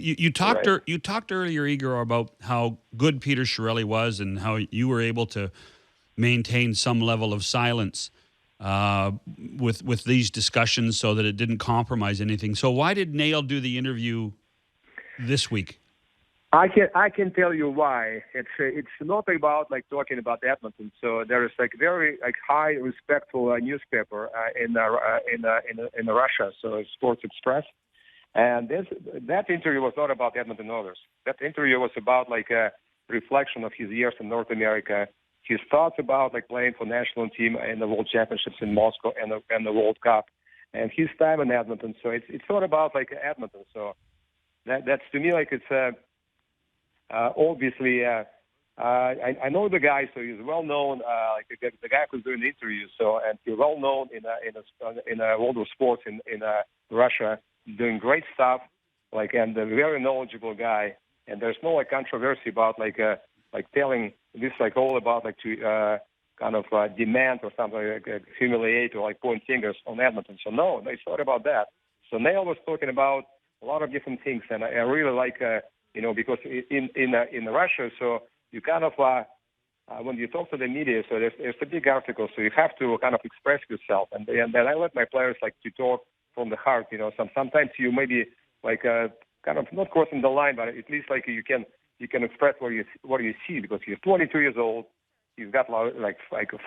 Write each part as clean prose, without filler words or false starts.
Right. You talked earlier, Igor, about how good Peter Chiarelli was and how you were able to maintain some level of silence uh, with these discussions so that it didn't compromise anything. So why did Nail do the interview this week? I can tell you why. It's not about like talking about Edmonton. So there is like very like high respectful newspaper in Russia. So Sports Express, and that interview was not about Edmonton Oilers. That interview was about like a reflection of his years in North America, his thoughts about like playing for national team in the World Championships in Moscow and the World Cup, and his time in Edmonton. So it's not about like Edmonton. So that's to me like it's obviously, I know the guy, so he's well known. Like the guy who's doing the interview, so and he's well known in a world of sports in Russia, doing great stuff. Like and a very knowledgeable guy. And there's no like controversy about like telling this like all about like to kind of demand or something like humiliate or like point fingers on Edmonton. So no, it's not about that. So Neil was talking about a lot of different things, and I really like. Because in Russia, so you kind of when you talk to the media, so there's a big article, so you have to kind of express yourself, and then I let my players like to talk from the heart. Sometimes you maybe like kind of not crossing the line, but at least like you can express what you see because he's 22 years old, he's got like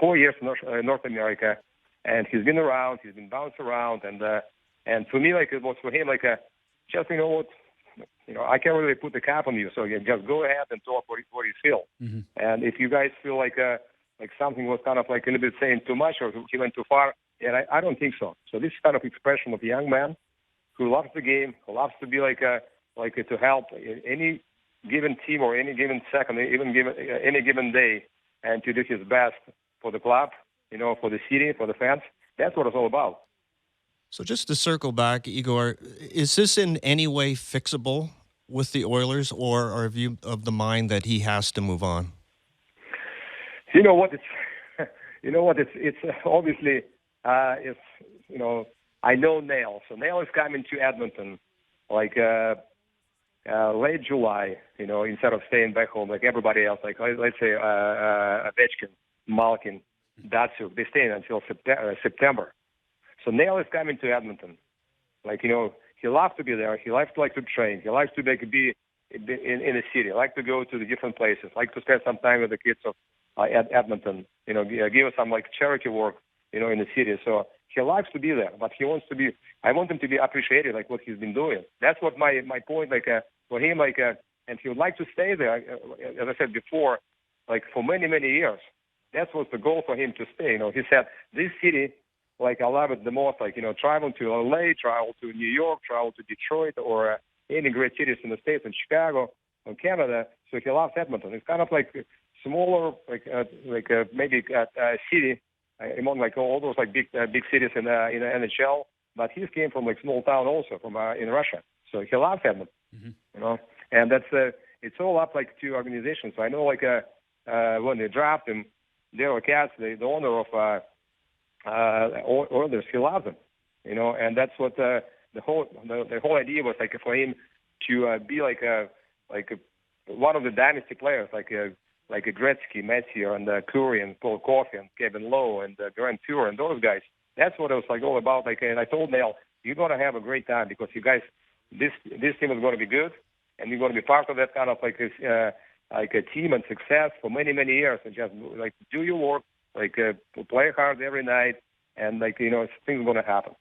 4 years in North America, and he's been around, he's been bounced around, and for me like it was for him like just what. I can't really put the cap on you, so you just go ahead and talk what you feel. Mm-hmm. And if you guys feel like something was kind of like a little bit saying too much or he went too far, and I don't think so. So this is kind of expression of a young man who loves the game, who loves to be to help any given team or any given second, any given day, and to do his best for the club, for the city, for the fans. That's what it's all about. So just to circle back, Igor, is this in any way fixable with the Oilers, or are you of the mind that he has to move on? You know what? It's obviously it's I know Nail, so Nail is coming to Edmonton like late July, instead of staying back home like everybody else, like let's say Ovechkin, Malkin, Datsuk, they stay until September. So Nail is coming to Edmonton. Like, he loves to be there. He likes to train. He likes to be in the city. Like to go to the different places. Like to spend some time with the kids of Edmonton. Give us some like charity work, in the city. So he likes to be there, but he wants to be. I want him to be appreciated, like what he's been doing. That's what my point. Like for him, and he would like to stay there. As I said before, like for many years. That was the goal for him to stay. He said this city. Like I love it the most, travel to LA, travel to New York, travel to Detroit, or any great cities in the States, and Chicago, or Canada. So he loves Edmonton. It's kind of like smaller, maybe a city among like all those like big cities in the NHL. But he came from like small town also from in Russia. So he loves Edmonton, and that's it's all up like to organizations. So I know like when they draft him, Daryl Katz, the owner of. Oilers, he loves them, and that's what the whole idea was like for him to be one of the dynasty players, like a Gretzky, Messier, and Curry, and Paul Coffey, and Kevin Lowe, and Grant Fuhr, and those guys. That's what it was like all about. Like, and I told Neil, you're gonna have a great time because you guys, this team is going to be good, and you're going to be part of that kind of like a team and success for many years, and just like do your work. Like play hard every night, and things are going to happen.